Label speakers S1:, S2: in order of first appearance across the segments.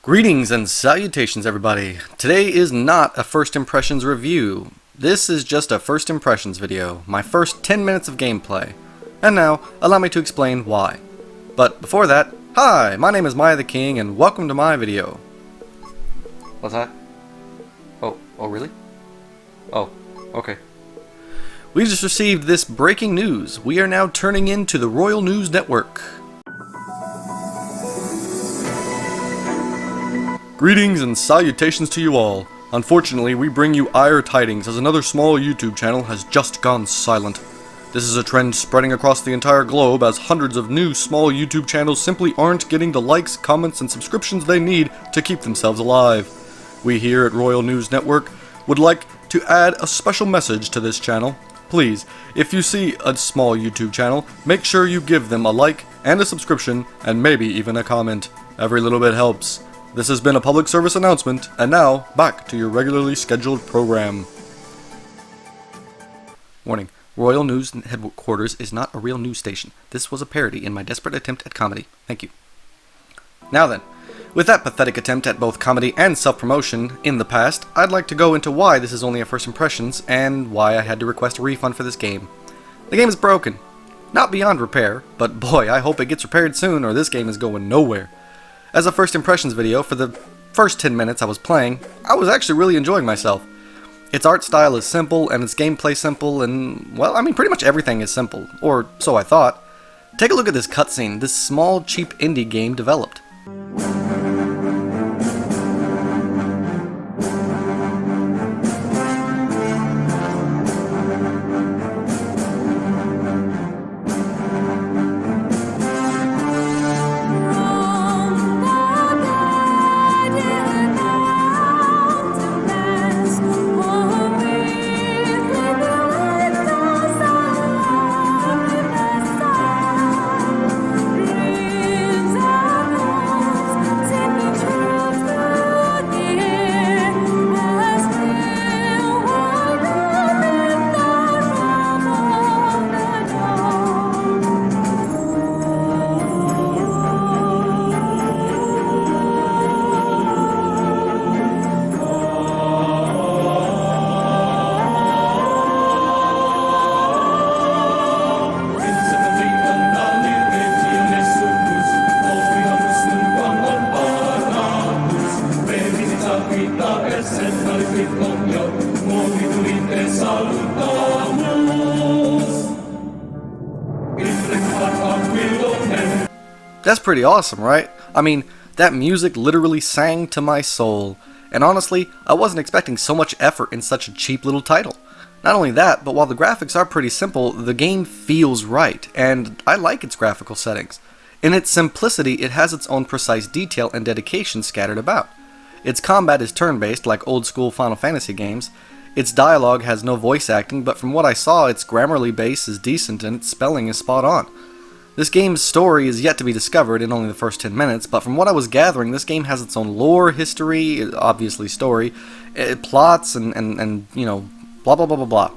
S1: Greetings and salutations, everybody. Today is not a first impressions review. This is just a first impressions video, my first 10 minutes of gameplay. And now, allow me to explain why. But before that, hi, my name is MiAh the King, and welcome to my video. What's that? Oh really? Oh, okay. We just received this breaking news. We are now turning into the Royal News Network. Greetings and salutations to you all. Unfortunately, we bring you ire tidings as another small YouTube channel has just gone silent. This is a trend spreading across the entire globe as hundreds of new small YouTube channels simply aren't getting the likes, comments, and subscriptions they need to keep themselves alive. We here at Royal News Network would like to add a special message to this channel. Please, if you see a small YouTube channel, make sure you give them a like and a subscription and maybe even a comment. Every little bit helps. This has been a public service announcement, and now, back to your regularly scheduled program. Warning, Royal News Headquarters is not a real news station. This was a parody in my desperate attempt at comedy. Thank you. Now then, with that pathetic attempt at both comedy and self-promotion in the past, I'd like to go into why this is only a first impressions, and why I had to request a refund for this game. The game is broken. Not beyond repair, but boy, I hope it gets repaired soon or this game is going nowhere. As a first impressions video, for the first 10 minutes I was playing, I was actually really enjoying myself. Its art style is simple, and its gameplay simple, and, well, I mean, pretty much everything is simple. Or so I thought. Take a look at this cutscene this small, cheap indie game developed. That's pretty awesome, right? I mean, that music literally sang to my soul. And honestly, I wasn't expecting so much effort in such a cheap little title. Not only that, but while the graphics are pretty simple, the game feels right, and I like its graphical settings. In its simplicity, it has its own precise detail and dedication scattered about. Its combat is turn-based, like old-school Final Fantasy games. Its dialogue has no voice acting, but from what I saw, its Grammarly base is decent and its spelling is spot on. This game's story is yet to be discovered in only the first 10 minutes, but from what I was gathering, this game has its own lore, history, obviously story, plots, and you know, blah blah blah blah blah.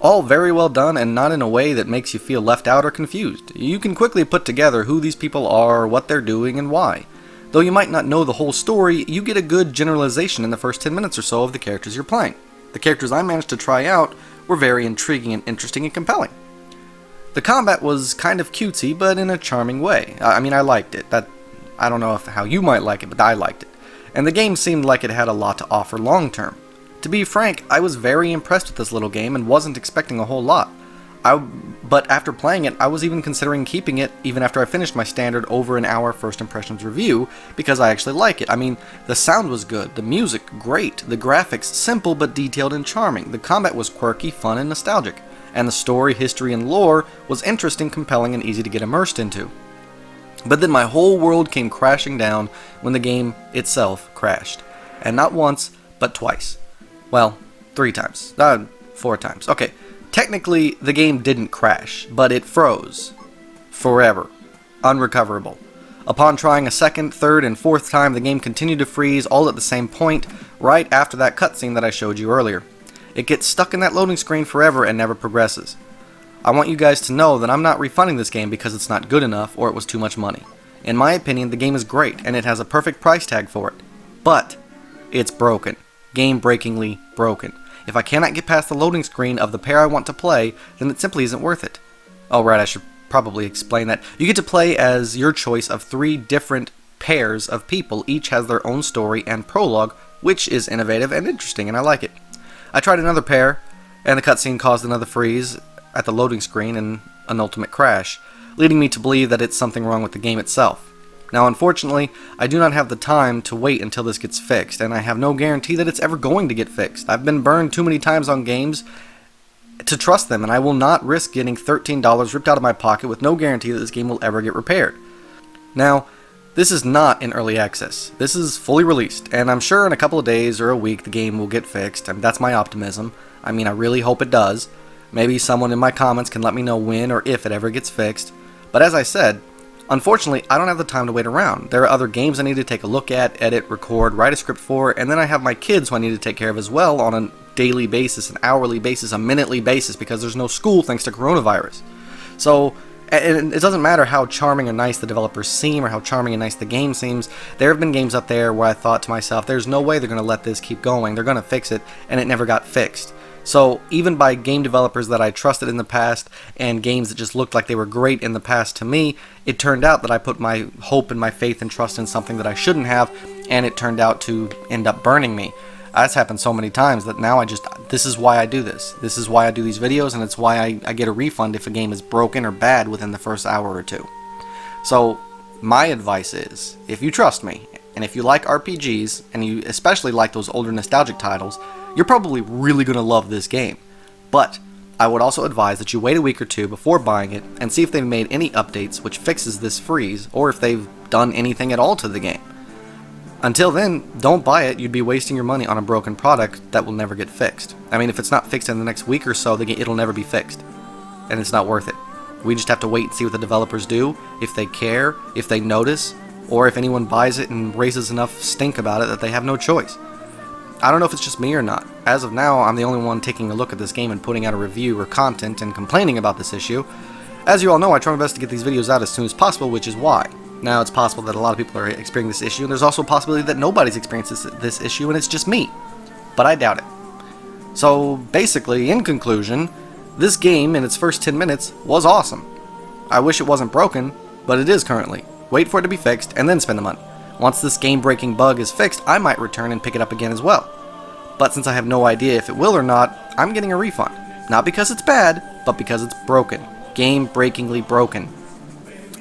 S1: All very well done and not in a way that makes you feel left out or confused. You can quickly put together who these people are, what they're doing, and why. Though you might not know the whole story, you get a good generalization in the first 10 minutes or so of the characters you're playing. The characters I managed to try out were very intriguing and interesting and compelling. The combat was kind of cutesy, but in a charming way. I mean, I liked it. I don't know how you might like it, but I liked it. And the game seemed like it had a lot to offer long term. To be frank, I was very impressed with this little game and wasn't expecting a whole lot. But after playing it, I was even considering keeping it even after I finished my standard over an hour first impressions review, because I actually like it. I mean, the sound was good, the music great, the graphics simple but detailed and charming, the combat was quirky, fun, and nostalgic. And the story, history, and lore was interesting, compelling, and easy to get immersed into. But then my whole world came crashing down when the game itself crashed. And not once, but twice. Well, 3 times. 4 times. Okay, technically the game didn't crash, but it froze. Forever. Unrecoverable. Upon trying a second, third, and fourth time, the game continued to freeze all at the same point, right after that cutscene that I showed you earlier. It gets stuck in that loading screen forever and never progresses. I want you guys to know that I'm not refunding this game because it's not good enough or it was too much money. In my opinion, the game is great, and it has a perfect price tag for it. But it's broken. Game-breakingly broken. If I cannot get past the loading screen of the pair I want to play, then it simply isn't worth it. Oh right, I should probably explain that. You get to play as your choice of 3 different pairs of people. Each has their own story and prologue, which is innovative and interesting, and I like it. I tried another pair, and the cutscene caused another freeze at the loading screen and an ultimate crash, leading me to believe that it's something wrong with the game itself. Now unfortunately, I do not have the time to wait until this gets fixed, and I have no guarantee that it's ever going to get fixed. I've been burned too many times on games to trust them, and I will not risk getting $13 ripped out of my pocket with no guarantee that this game will ever get repaired. Now, this is not in early access. This is fully released, and I'm sure in a couple of days or a week the game will get fixed, and that's my optimism. I mean, I really hope it does. Maybe someone in my comments can let me know when or if it ever gets fixed. But as I said, unfortunately, I don't have the time to wait around. There are other games I need to take a look at, edit, record, write a script for, and then I have my kids who I need to take care of as well on a daily basis, an hourly basis, a minutely basis, because there's no school thanks to coronavirus. So, and it doesn't matter how charming or nice the developers seem or how charming and nice the game seems. There have been games up there where I thought to myself, there's no way they're going to let this keep going. They're going to fix it, and it never got fixed. So even by game developers that I trusted in the past and games that just looked like they were great in the past to me, it turned out that I put my hope and my faith and trust in something that I shouldn't have, and it turned out to end up burning me. That's happened so many times that now this is why I do this. This is why I do these videos, and it's why I get a refund if a game is broken or bad within the first hour or two. So my advice is, if you trust me, and if you like RPGs, and you especially like those older nostalgic titles, you're probably really going to love this game. But I would also advise that you wait a week or two before buying it and see if they've made any updates which fixes this freeze, or if they've done anything at all to the game. Until then, don't buy it. You'd be wasting your money on a broken product that will never get fixed. I mean, if it's not fixed in the next week or so, it'll never be fixed. And it's not worth it. We just have to wait and see what the developers do, if they care, if they notice, or if anyone buys it and raises enough stink about it that they have no choice. I don't know if it's just me or not. As of now, I'm the only one taking a look at this game and putting out a review or content and complaining about this issue. As you all know, I try my best to get these videos out as soon as possible, which is why. Now, it's possible that a lot of people are experiencing this issue, and there's also a possibility that nobody's experienced this issue, and it's just me. But I doubt it. So, basically, in conclusion, this game, in its first 10 minutes, was awesome. I wish it wasn't broken, but it is currently. Wait for it to be fixed, and then spend the money. Once this game-breaking bug is fixed, I might return and pick it up again as well. But since I have no idea if it will or not, I'm getting a refund. Not because it's bad, but because it's broken. Game-breakingly broken.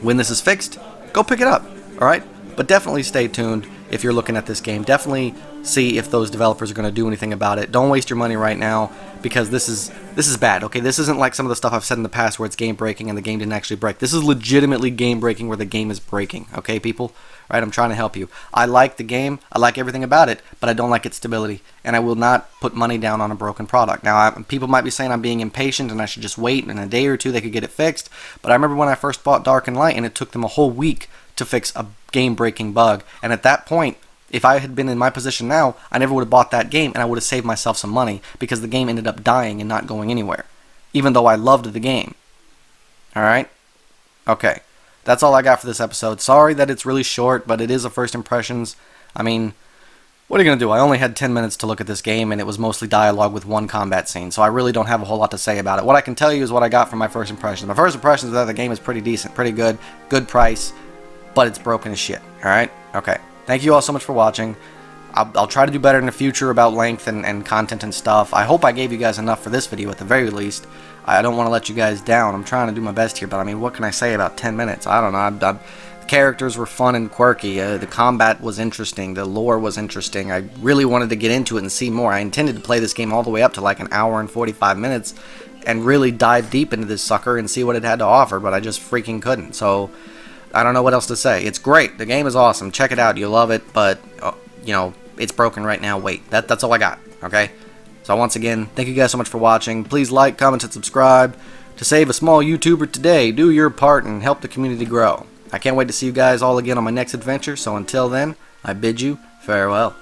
S1: When this is fixed, go pick it up, alright? But definitely stay tuned if you're looking at this game. Definitely see if those developers are going to do anything about it. Don't waste your money right now, because this is bad, okay? This isn't like some of the stuff I've said in the past where it's game breaking and the game didn't actually break. This is legitimately game breaking where the game is breaking, okay, people? Right? I'm trying to help you. I like the game, I like everything about it, but I don't like its stability, and I will not put money down on a broken product. Now, people might be saying I'm being impatient and I should just wait, and in a day or two they could get it fixed, but I remember when I first bought Dark and Light and it took them a whole week to fix a game-breaking bug, and at that point, if I had been in my position now, I never would have bought that game, and I would have saved myself some money, because the game ended up dying and not going anywhere, even though I loved the game. Alright? Okay. That's all I got for this episode. Sorry that it's really short, but it is a first impressions. I mean, what are you going to do? I only had 10 minutes to look at this game, and it was mostly dialogue with one combat scene, so I really don't have a whole lot to say about it. What I can tell you is what I got from my first impressions. My first impressions is that the game is pretty decent, pretty good, good price, but it's broken as shit. Alright? Okay. Thank you all so much for watching. I'll try to do better in the future about length and content and stuff. I hope I gave you guys enough for this video at the very least. I don't want to let you guys down. I'm trying to do my best here, but I mean, what can I say about 10 minutes? I don't know. The characters were fun and quirky. The combat was interesting. The lore was interesting. I really wanted to get into it and see more. I intended to play this game all the way up to like an hour and 45 minutes and really dive deep into this sucker and see what it had to offer, but I just freaking couldn't. So, I don't know what else to say. It's great. The game is awesome. Check it out. You'll love it, but, you know, it's broken right now. Wait. That's all I got. Okay? So once again, thank you guys so much for watching. Please like, comment, and subscribe. To save a small YouTuber today, do your part and help the community grow. I can't wait to see you guys all again on my next adventure, so until then, I bid you farewell.